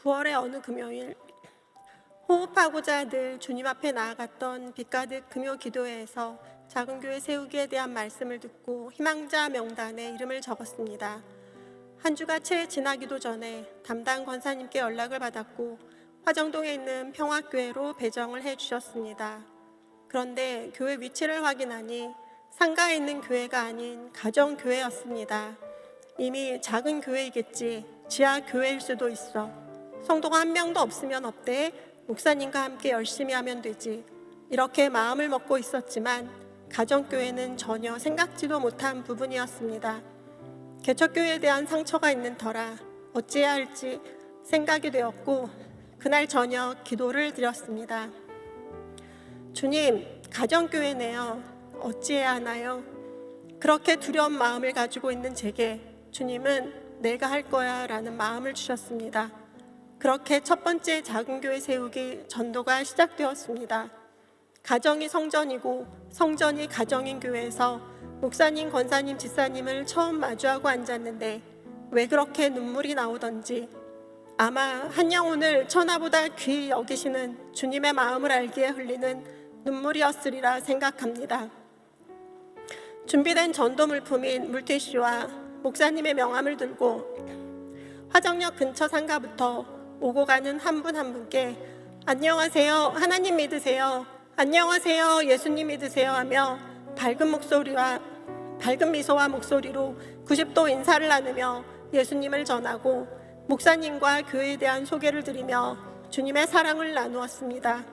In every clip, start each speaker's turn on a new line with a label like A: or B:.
A: 9월의 어느 금요일, 호흡하고자 늘 주님 앞에 나아갔던 빛 가득 금요 기도회에서 작은 교회 세우기에 대한 말씀을 듣고 희망자 명단에 이름을 적었습니다. 한 주가 채 지나기도 전에 담당 권사님께 연락을 받았고 화정동에 있는 평화교회로 배정을 해주셨습니다. 그런데 교회 위치를 확인하니 상가에 있는 교회가 아닌 가정교회였습니다. 이미 작은 교회이겠지, 지하 교회일 수도 있어. 성도가 한 명도 없으면 어때? 목사님과 함께 열심히 하면 되지. 이렇게 마음을 먹고 있었지만 가정교회는 전혀 생각지도 못한 부분이었습니다. 개척교회에 대한 상처가 있는 터라 어찌해야 할지 생각이 되었고 그날 저녁 기도를 드렸습니다. 주님, 가정교회네요. 어찌해야 하나요? 그렇게 두려운 마음을 가지고 있는 제게 주님은 내가 할 거야 라는 마음을 주셨습니다. 그렇게 첫 번째 작은 교회 세우기 전도가 시작되었습니다. 가정이 성전이고 성전이 가정인 교회에서 목사님, 권사님, 집사님을 처음 마주하고 앉았는데 왜 그렇게 눈물이 나오던지 아마 한 영혼을 천하보다 귀히 여기시는 주님의 마음을 알기에 흘리는 눈물이었으리라 생각합니다. 준비된 전도 물품인 물티슈와 목사님의 명함을 들고 화정역 근처 상가부터 오고 가는 한 분 한 분께 안녕하세요, 하나님 믿으세요, 안녕하세요, 예수님 믿으세요 하며 밝은 미소와 목소리로 90도 인사를 나누며 예수님을 전하고 목사님과 교회에 대한 소개를 드리며 주님의 사랑을 나누었습니다.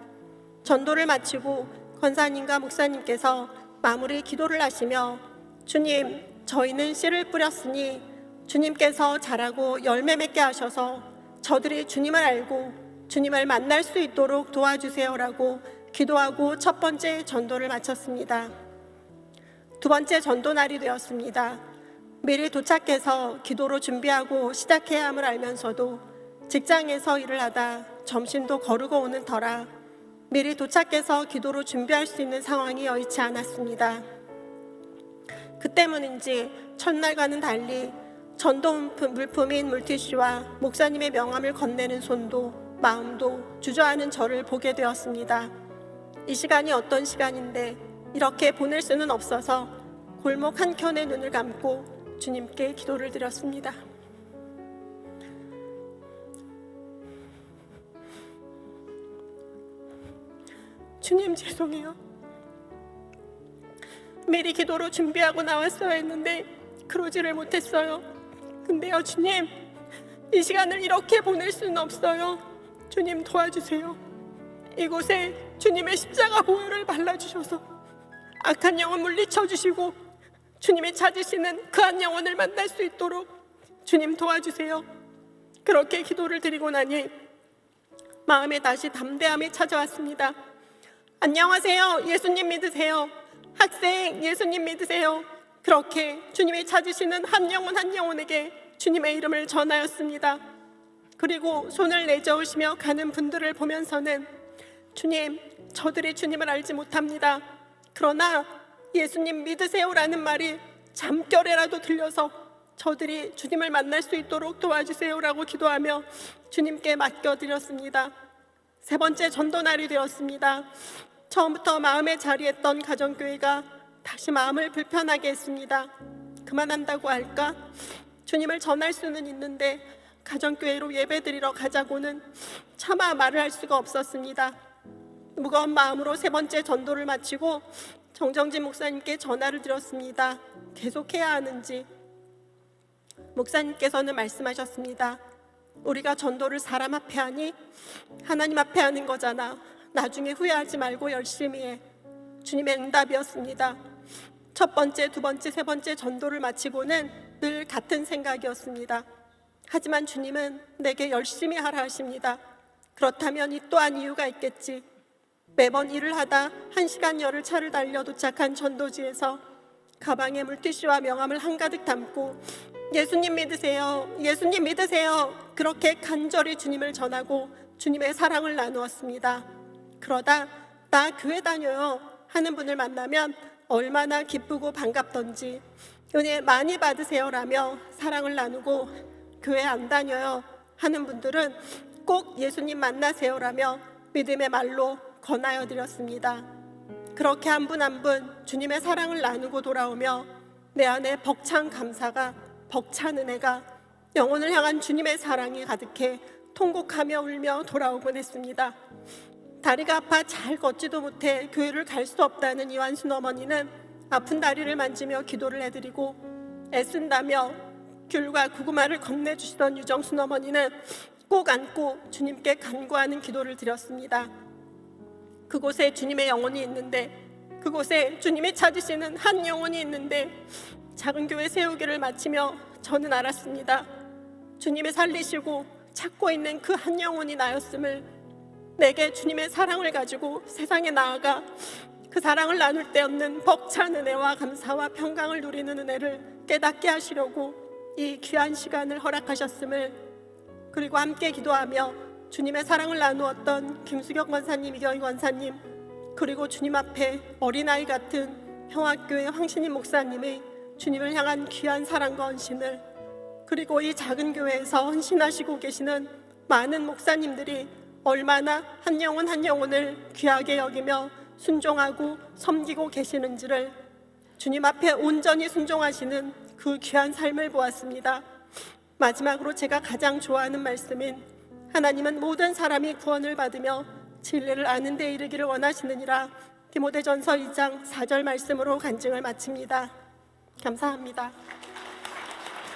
A: 전도를 마치고 권사님과 목사님께서 마무리 기도를 하시며 주님, 저희는 씨를 뿌렸으니 주님께서 자라고 열매 맺게 하셔서 저들이 주님을 알고 주님을 만날 수 있도록 도와주세요라고 기도하고 첫 번째 전도를 마쳤습니다. 두 번째 전도 날이 되었습니다. 미리 도착해서 기도로 준비하고 시작해야 함을 알면서도 직장에서 일을 하다 점심도 거르고 오는 터라 미리 도착해서 기도로 준비할 수 있는 상황이 여의치 않았습니다. 그 때문인지 첫날과는 달리 전도 물품인 물티슈와 목사님의 명함을 건네는 손도 마음도 주저하는 저를 보게 되었습니다. 이 시간이 어떤 시간인데 이렇게 보낼 수는 없어서 골목 한켠에 눈을 감고 주님께 기도를 드렸습니다. 주님, 죄송해요. 미리 기도로 준비하고 나왔어야 했는데 그러지를 못했어요. 근데요, 주님, 이 시간을 이렇게 보낼 수는 없어요. 주님, 도와주세요. 이곳에 주님의 십자가 보혈을 발라주셔서 악한 영혼 물리쳐 주시고 주님이 찾으시는 그 한 영혼을 만날 수 있도록 주님 도와주세요. 그렇게 기도를 드리고 나니 마음에 다시 담대함이 찾아왔습니다. 안녕하세요, 예수님 믿으세요. 학생, 예수님 믿으세요. 그렇게 주님이 찾으시는 한 영혼 한 영혼에게 주님의 이름을 전하였습니다. 그리고 손을 내저으시며 가는 분들을 보면서는 주님, 저들이 주님을 알지 못합니다. 그러나 예수님 믿으세요라는 말이 잠결에라도 들려서 저들이 주님을 만날 수 있도록 도와주세요라고 기도하며 주님께 맡겨드렸습니다. 세 번째 전도 날이 되었습니다. 처음부터 마음에 자리했던 가정교회가 다시 마음을 불편하게 했습니다. 그만한다고 할까? 주님을 전할 수는 있는데 가정교회로 예배드리러 가자고는 차마 말을 할 수가 없었습니다. 무거운 마음으로 세 번째 전도를 마치고 정정진 목사님께 전화를 드렸습니다. 계속해야 하는지. 목사님께서는 말씀하셨습니다. 우리가 전도를 사람 앞에 하니 하나님 앞에 하는 거잖아. 나중에 후회하지 말고 열심히 해. 주님의 응답이었습니다. 첫 번째, 두 번째, 세 번째 전도를 마치고는 늘 같은 생각이었습니다. 하지만 주님은 내게 열심히 하라 하십니다. 그렇다면 이 또한 이유가 있겠지. 매번 일을 하다 1시간여를 차를 달려 도착한 전도지에서 가방에 물티슈와 명함을 한가득 담고 예수님 믿으세요, 예수님 믿으세요, 그렇게 간절히 주님을 전하고 주님의 사랑을 나누었습니다. 그러다 나 교회 다녀요 하는 분을 만나면 얼마나 기쁘고 반갑던지 은혜 많이 받으세요라며 사랑을 나누고 교회 안 다녀요 하는 분들은 꼭 예수님 만나세요라며 믿음의 말로 권하여 드렸습니다. 그렇게 한 분 한 분 주님의 사랑을 나누고 돌아오며 내 안에 벅찬 감사가, 벅찬 은혜가, 영혼을 향한 주님의 사랑이 가득해 통곡하며 울며 돌아오곤 했습니다. 다리가 아파 잘 걷지도 못해 교회를 갈 수 없다는 이완순 어머니는 아픈 다리를 만지며 기도를 해드리고, 애쓴다며 귤과 고구마를 건네주시던 유정순 어머니는 꼭 안고 주님께 간구하는 기도를 드렸습니다. 그곳에 주님의 영혼이 있는데, 그곳에 주님이 찾으시는 한 영혼이 있는데, 작은 교회 세우기를 마치며 저는 알았습니다. 주님이 살리시고 찾고 있는 그 한 영혼이 나였음을. 내게 주님의 사랑을 가지고 세상에 나아가 그 사랑을 나눌 데 없는 벅찬 은혜와 감사와 평강을 누리는 은혜를 깨닫게 하시려고 이 귀한 시간을 허락하셨음을, 그리고 함께 기도하며 주님의 사랑을 나누었던 김수경 권사님, 이경희 권사님, 그리고 주님 앞에 어린아이 같은 평화교회 황신임 목사님의 주님을 향한 귀한 사랑과 헌신을, 그리고 이 작은 교회에서 헌신하시고 계시는 많은 목사님들이 얼마나 한 영혼 한 영혼을 귀하게 여기며 순종하고 섬기고 계시는지를, 주님 앞에 온전히 순종하시는 그 귀한 삶을 보았습니다. 마지막으로 제가 가장 좋아하는 말씀인 하나님은 모든 사람이 구원을 받으며 진리를 아는 데 이르기를 원하시느니라, 디모데전서 2장 4절 말씀으로 간증을 마칩니다. 감사합니다.